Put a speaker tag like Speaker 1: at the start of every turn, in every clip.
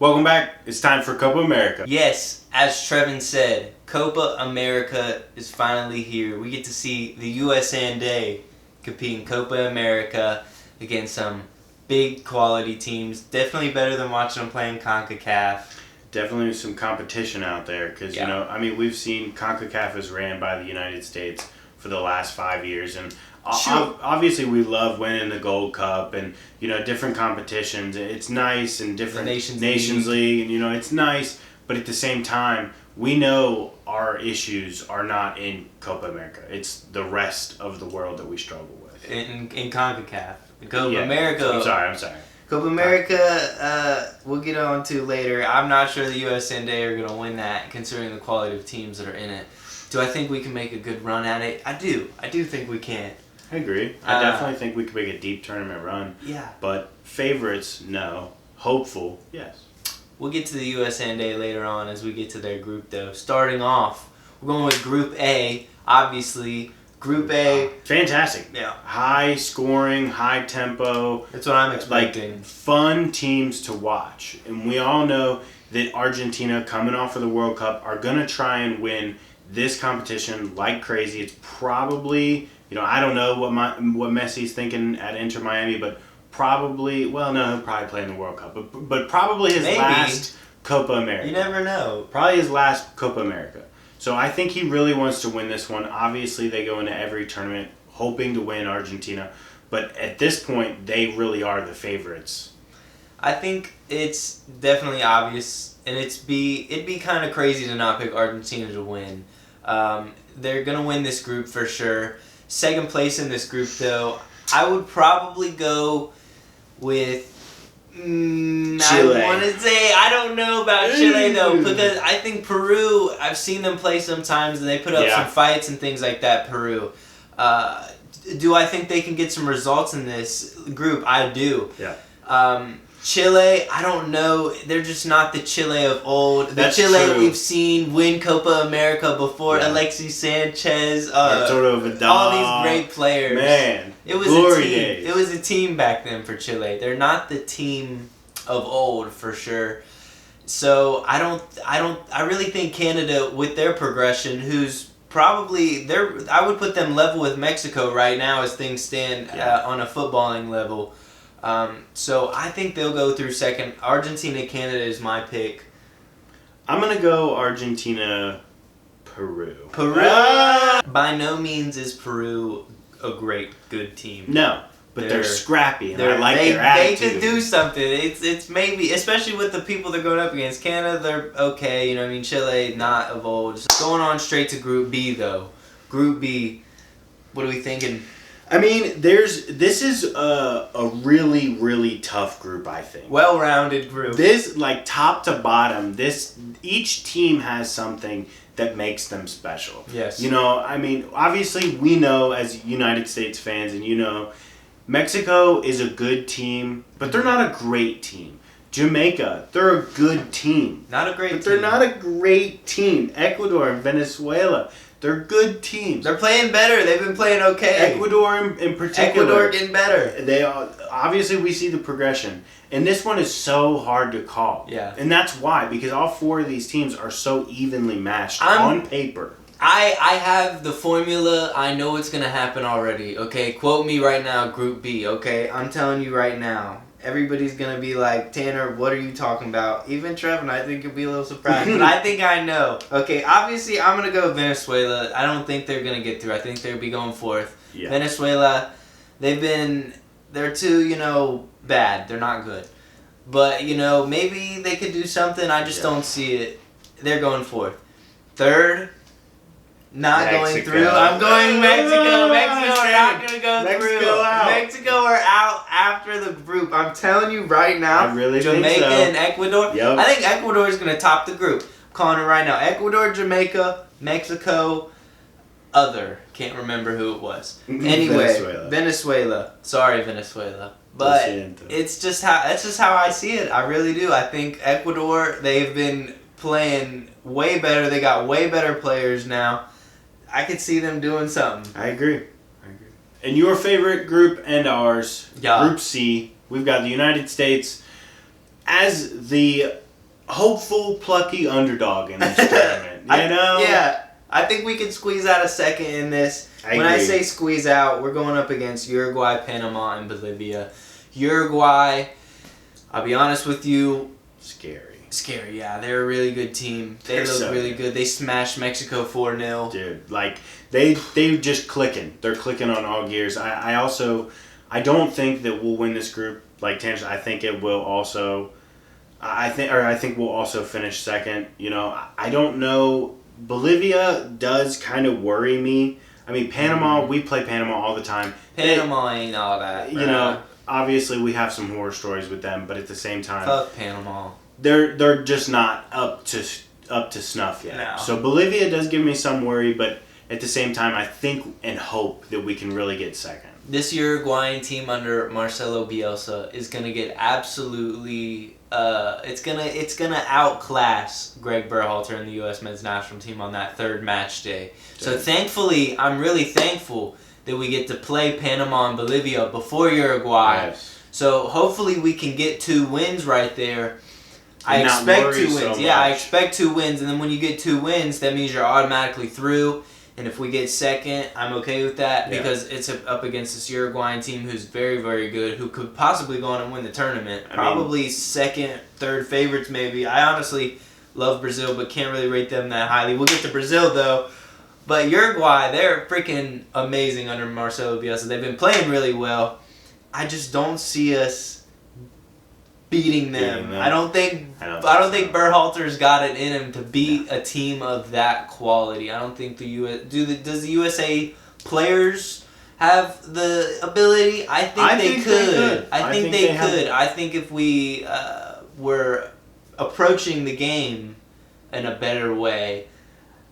Speaker 1: Welcome back. It's time for Copa America.
Speaker 2: Yes, as Trevin said, Copa America is finally here. We get to see the USA compete in Copa America against some big quality teams. Definitely better than watching them play in CONCACAF.
Speaker 1: Definitely some competition out there because, we've seen CONCACAF is ran by the United States for the last 5 years. And obviously we love winning the Gold Cup and, different competitions. It's nice and different Nations League. And, it's nice. But at the same time, we know our issues are not in Copa America. It's the rest of the world that we struggle with.
Speaker 2: In CONCACAF. Copa America.
Speaker 1: I'm sorry.
Speaker 2: Copa America, we'll get on to later. I'm not sure the USA are going to win that, considering the quality of teams that are in it. Do I think we can make a good run at it? I do. I do think we can.
Speaker 1: I agree. I definitely think we could make a deep tournament run.
Speaker 2: Yeah.
Speaker 1: But favorites, no. Hopeful, yes.
Speaker 2: We'll get to the USA later on as we get to their group, though. Starting off, we're going with Group A. Obviously, Group A.
Speaker 1: Fantastic.
Speaker 2: Yeah.
Speaker 1: High scoring, high tempo.
Speaker 2: That's what I'm expecting.
Speaker 1: Like, fun teams to watch. And we all know that Argentina, coming off of the World Cup, are going to try and win this competition like crazy. It's probably, I don't know what Messi's thinking at Inter Miami, but probably, he'll probably play in the World Cup, but probably his last Copa America.
Speaker 2: You never know.
Speaker 1: Probably his last Copa America. So I think he really wants to win this one. Obviously, they go into every tournament hoping to win Argentina, but at this point, they really are the favorites.
Speaker 2: I think it's definitely obvious, and it'd be kind of crazy to not pick Argentina to win. They're going to win this group for sure. Second place in this group, though, I would probably go with Chile. I don't know about Chile, though, because I think Peru, I've seen them play sometimes, and they put up some fights and things like that, Peru. Do I think they can get some results in this group? I do.
Speaker 1: Yeah.
Speaker 2: Chile, I don't know. They're just not the Chile of old.
Speaker 1: That's
Speaker 2: the Chile
Speaker 1: true.
Speaker 2: We've seen win Copa America before. Yeah. Alexis Sanchez,
Speaker 1: Arturo Vidal,
Speaker 2: all these great players.
Speaker 1: Man,
Speaker 2: it was
Speaker 1: glory
Speaker 2: a team.
Speaker 1: days.
Speaker 2: It was a team back then for Chile. They're not the team of old for sure. So I really think Canada, with their progression, who's probably I would put them level with Mexico right now as things stand on a footballing level. So I think they'll go through second. Argentina, Canada is my pick.
Speaker 1: I'm going to go Argentina, Peru.
Speaker 2: By no means is Peru a good team.
Speaker 1: No, but they're scrappy, and I like their attitude.
Speaker 2: They could do something. It's maybe, especially with the people they're going up against. Canada, they're okay. Chile, not of old. Just going on straight to Group B, though. Group B, what are we thinking?
Speaker 1: This is a really, really tough group, I think.
Speaker 2: Well-rounded group.
Speaker 1: This, top to bottom, each team has something that makes them special.
Speaker 2: Yes.
Speaker 1: Obviously we know as United States fans, and Mexico is a good team, but they're not a great team. Jamaica, they're a good team.
Speaker 2: Not a great team.
Speaker 1: But they're not a great team. Ecuador and Venezuela, they're good teams.
Speaker 2: They're playing better. They've been playing okay.
Speaker 1: Ecuador in particular.
Speaker 2: Ecuador getting better.
Speaker 1: They are, obviously we see the progression. And this one is so hard to call.
Speaker 2: Yeah.
Speaker 1: And that's why, because all four of these teams are so evenly matched on paper.
Speaker 2: I have the formula. I know what's going to happen already. Okay, quote me right now, Group B. Okay, I'm telling you right now. Everybody's going to be like, Tanner, what are you talking about? Even Trevin, I think, you'll be a little surprised. But I think I know. Okay, obviously, I'm going to go Venezuela. I don't think they're going to get through. I think they'll be going fourth.
Speaker 1: Yeah.
Speaker 2: Venezuela, they're too, bad. They're not good. But, maybe they could do something. I just don't see it. They're going fourth. Third, not going through. I'm going Mexico. Mexico are not going to go through. Mexico are out after the group. I'm telling you right now.
Speaker 1: I really
Speaker 2: Jamaica
Speaker 1: think so.
Speaker 2: and Ecuador.
Speaker 1: Yep.
Speaker 2: I think Ecuador is going to top the group. I'm calling it right now. Ecuador, Jamaica, Mexico, other. Can't remember who it was. Anyway, Venezuela. Sorry, Venezuela. But that's just how I see it. I really do. I think Ecuador, they've been playing way better. They got way better players now. I could see them doing something.
Speaker 1: I agree. And your favorite group and ours,
Speaker 2: Yeah.
Speaker 1: Group C, we've got the United States as the hopeful, plucky underdog in this tournament. You know?
Speaker 2: Yeah. I think we can squeeze out a second in this. When I say squeeze out, we're going up against Uruguay, Panama, and Bolivia. Uruguay, I'll be honest with you. Scary, yeah. They're a really good team. They look really good. They smashed Mexico 4-0.
Speaker 1: Dude, like, they just clicking. They're clicking on all gears. I don't think that we'll win this group. Like Tanner said, I think it will also... I think we'll also finish second. You know, I don't know. Bolivia does kind of worry me. I mean, Panama, we play Panama all the time.
Speaker 2: Panama ain't all that, bro.
Speaker 1: You know, obviously we have some horror stories with them, but at the same time...
Speaker 2: Fuck Panama.
Speaker 1: They're just not up to snuff yet.
Speaker 2: No.
Speaker 1: So Bolivia does give me some worry, but at the same time, I think and hope that we can really get second.
Speaker 2: This Uruguayan team under Marcelo Bielsa is gonna get absolutely. It's gonna outclass Gregg Berhalter and the U.S. men's national team on that third match day. So thankfully, I'm really thankful that we get to play Panama and Bolivia before Uruguay.
Speaker 1: Yes.
Speaker 2: So hopefully we can get 2 wins right there. I expect 2 wins. I expect 2 wins, and then when you get 2 wins, that means you're automatically through. And if we get second, I'm okay with that because it's up against this Uruguayan team who's very, very good, who could possibly go on and win the tournament. Probably second, third favorites maybe. I honestly love Brazil, but can't really rate them that highly. We'll get to Brazil though. But Uruguay, they're freaking amazing under Marcelo Bielsa. They've been playing really well. I just don't see us beating them. I don't think Berhalter's got it in him to beat a team of that quality. I don't think does the USA players have the ability? I think they could. I think they could. I think if we were approaching the game in a better way,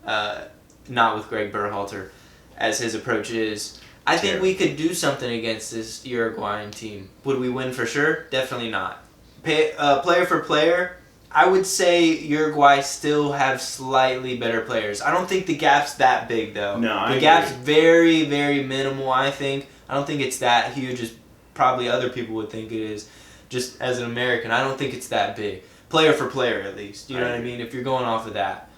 Speaker 2: not with Gregg Berhalter as his approach is, I think we could do something against this Uruguayan team. Would we win for sure? Definitely not. Player for player, I would say Uruguay still have slightly better players. I don't think the gap's that big, though.
Speaker 1: No,
Speaker 2: the gap's very, very minimal, I think. I don't think it's that huge as probably other people would think it is. Just as an American, I don't think it's that big. Player for player, at least. You know what I mean? If you're going off of that.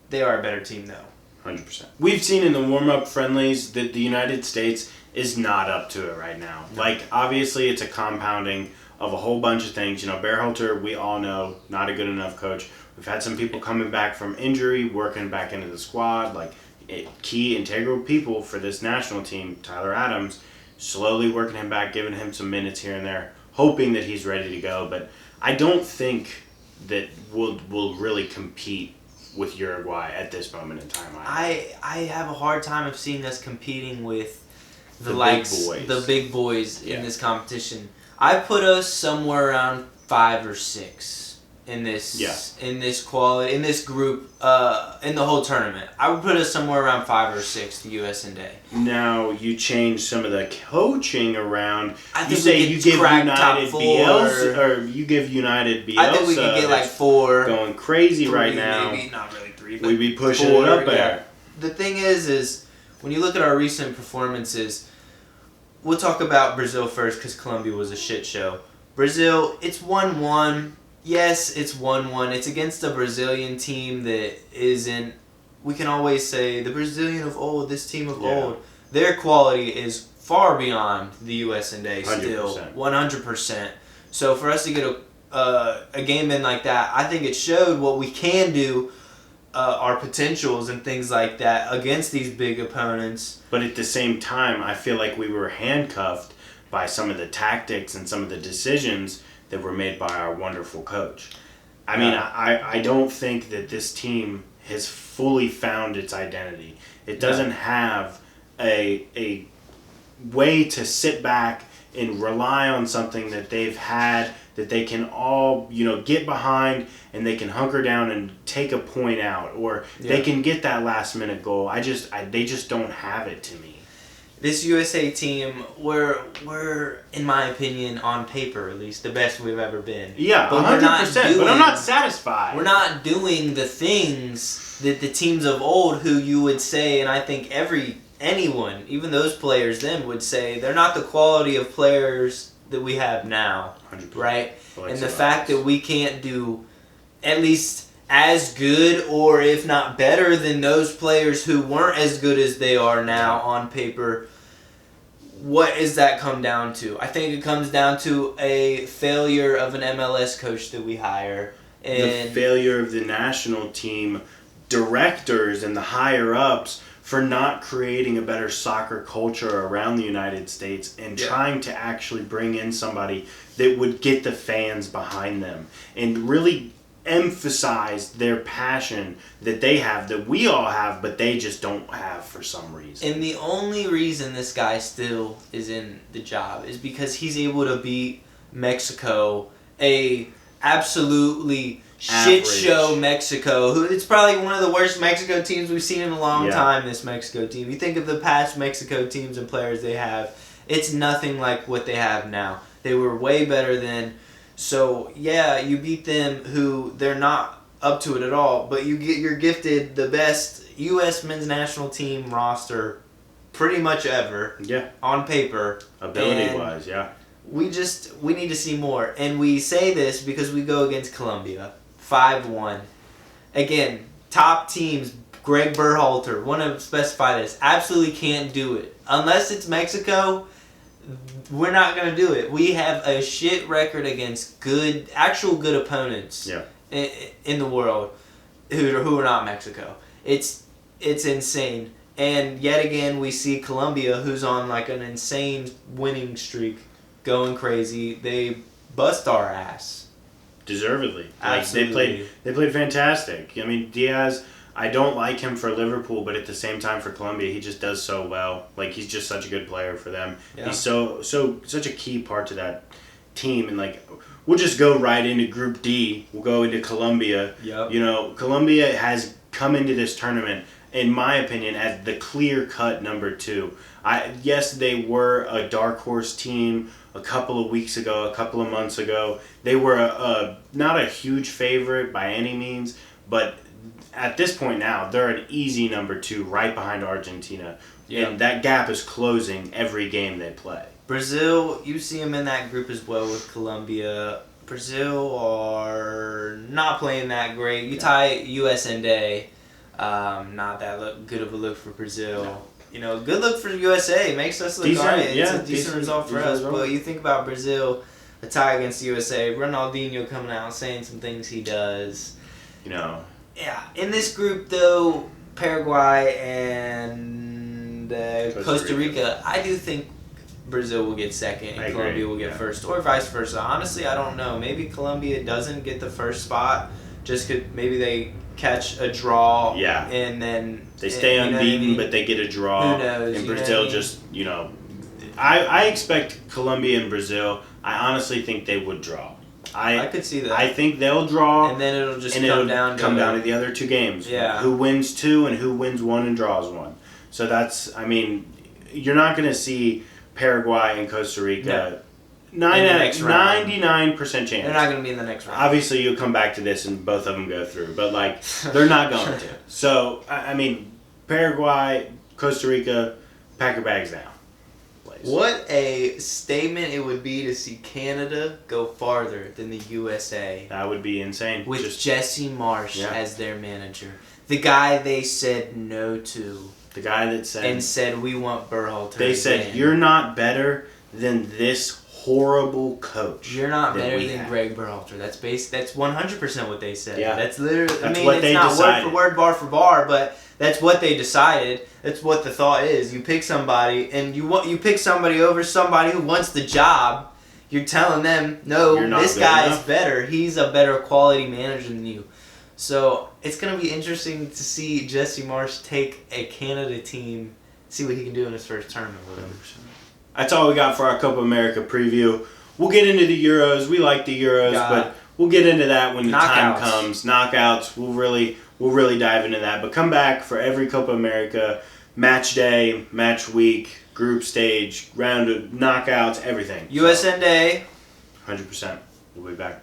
Speaker 2: They are a better team, though.
Speaker 1: 100%. We've seen in the warm-up friendlies that the United States is not up to it right now. No. Like, obviously, it's a compounding of a whole bunch of things. You know, Berhalter, we all know, not a good enough coach. We've had some people coming back from injury, working back into the squad, like key integral people for this national team, Tyler Adams, slowly working him back, giving him some minutes here and there, hoping that he's ready to go. But I don't think that we'll really compete with Uruguay at this moment in time.
Speaker 2: I have a hard time of seeing us competing with the big boys in this competition. I put us somewhere around 5 or 6 in this group in the whole tournament. I would put us somewhere around 5 or 6, the U.S. and A.
Speaker 1: Now you change some of the coaching around.
Speaker 2: I think you give United
Speaker 1: Bielsa, or you give United Bielsa.
Speaker 2: I think we could get like 4.
Speaker 1: Going crazy
Speaker 2: 3,
Speaker 1: right now.
Speaker 2: Maybe not really 3, but
Speaker 1: we'd be pushing
Speaker 2: 4,
Speaker 1: it up there.
Speaker 2: The thing is when you look at our recent performances. We'll talk about Brazil first because Colombia was a shit show. Brazil, it's 1-1. Yes, it's 1-1. It's against a Brazilian team that isn't... We can always say, the Brazilian of old, this team of old. Their quality is far beyond the US and A still. 100%. So for us to get a game in like that, I think it showed what we can do, our potentials and things like that against these big opponents.
Speaker 1: But at the same time, I feel like we were handcuffed by some of the tactics and some of the decisions that were made by our wonderful coach. I mean, I don't think that this team has fully found its identity. It doesn't have a way to sit back and rely on something that they've had that they can all, get behind and they can hunker down and take a point out, or they can get that last minute goal. They just don't have it to me.
Speaker 2: This USA team, we're in my opinion, on paper at least, the best we've ever been.
Speaker 1: Yeah, but 100%. But I'm not satisfied.
Speaker 2: We're not doing the things that the teams of old, who you would say, and I think anyone, even those players then, would say they're not the quality of players that we have now,
Speaker 1: 100%.
Speaker 2: right? And the fact that we can't do at least as good, or if not better than those players who weren't as good as they are now on paper. What does that come down to? I think it comes down to a failure of an MLS coach that we hire. And
Speaker 1: the failure of the national team directors and the higher-ups for not creating a better soccer culture around the United States and trying to actually bring in somebody that would get the fans behind them and really emphasize their passion that they have, that we all have, but they just don't have for some reason.
Speaker 2: And the only reason this guy still is in the job is because he's able to beat Mexico, a absolutely shit show Mexico, who it's probably one of the worst Mexico teams we've seen in a long time, this Mexico team. You think of the past Mexico teams and players they have, it's nothing like what they have now. They were way better then. So, yeah, you beat them, who they're not up to it at all, but you're gifted the best U.S. men's national team roster pretty much ever.
Speaker 1: Yeah.
Speaker 2: On paper.
Speaker 1: Ability-wise, yeah.
Speaker 2: We need to see more. And we say this because we go against Colombia. 5-1. Again, top teams, Gregg Berhalter, want to specify this, absolutely can't do it. Unless it's Mexico, we're not going to do it. We have a shit record against actual good opponents in the world who are not Mexico. It's insane. And yet again, we see Colombia, who's on like an insane winning streak, going crazy. They bust our ass.
Speaker 1: Deservedly.
Speaker 2: Absolutely.
Speaker 1: They played fantastic. I mean, Diaz, I don't like him for Liverpool, but at the same time for Colombia, he just does so well. Like, he's just such a good player for them. Yeah. He's such a key part to that team. And, like, we'll just go right into Group D. We'll go into Colombia.
Speaker 2: Yep.
Speaker 1: You know, Colombia has come into this tournament, in my opinion, as the clear-cut number 2. Yes, they were a dark horse team a couple of weeks ago, a couple of months ago. They were not a huge favorite by any means, but at this point now, they're an easy number 2 right behind Argentina. Yeah. And that gap is closing every game they play.
Speaker 2: Brazil, you see them in that group as well with Colombia. Brazil are not playing that great. You tie US and A, not that good of a look for Brazil. No. You know, good look for USA. Makes us look all right. It's a decent result for us. But you think about Brazil, a tie against USA, Ronaldinho coming out saying some things he does.
Speaker 1: You know.
Speaker 2: Yeah. In this group, though, Paraguay and Costa Rica, I do think Brazil will get second and Colombia will get first, or vice versa. Honestly, I don't know. Maybe Colombia doesn't get the first spot, just could maybe they catch a draw.
Speaker 1: Yeah.
Speaker 2: And then
Speaker 1: they stay unbeaten, but they get a draw.
Speaker 2: Who knows?
Speaker 1: And Brazil just, I expect Colombia and Brazil. I honestly think they would draw.
Speaker 2: I could see that.
Speaker 1: I think they'll draw,
Speaker 2: and then it'll just come down
Speaker 1: to the other 2 games.
Speaker 2: Yeah.
Speaker 1: Who wins 2 and who wins 1 and draws 1. So that's, I mean, you're not going to see Paraguay and Costa Rica. 99% chance.
Speaker 2: They're not going to be in the next round.
Speaker 1: Obviously, you'll come back to this and both of them go through, but like they're not going to. So I mean, Paraguay, Costa Rica, pack your bags down. Please.
Speaker 2: What a statement it would be to see Canada go farther than the USA.
Speaker 1: That would be insane.
Speaker 2: With Jesse Marsch as their manager, the guy they said no to.
Speaker 1: The guy that
Speaker 2: said we want Berhalter.
Speaker 1: They said you're not better than this horrible coach.
Speaker 2: You're not better than Gregg Berhalter. That's 100% what they said.
Speaker 1: Yeah.
Speaker 2: That's literally.
Speaker 1: That's
Speaker 2: I
Speaker 1: what
Speaker 2: mean,
Speaker 1: they
Speaker 2: it's not
Speaker 1: decided.
Speaker 2: word for word, bar for bar, but that's what they decided. That's what the thought is. You pick somebody, and you pick somebody over somebody who wants the job. You're telling them, no, this guy is better. He's a better quality manager than you. So it's gonna be interesting to see Jesse Marsch take a Canada team, see what he can do in his first tournament with them.
Speaker 1: That's all we got for our Copa America preview. We'll get into the Euros. We like the Euros, but we'll get into that when the time comes. Knockouts. We'll really dive into that. But come back for every Copa America match day, match week, group stage, round of knockouts, everything.
Speaker 2: US and A.
Speaker 1: 100%. We'll be back.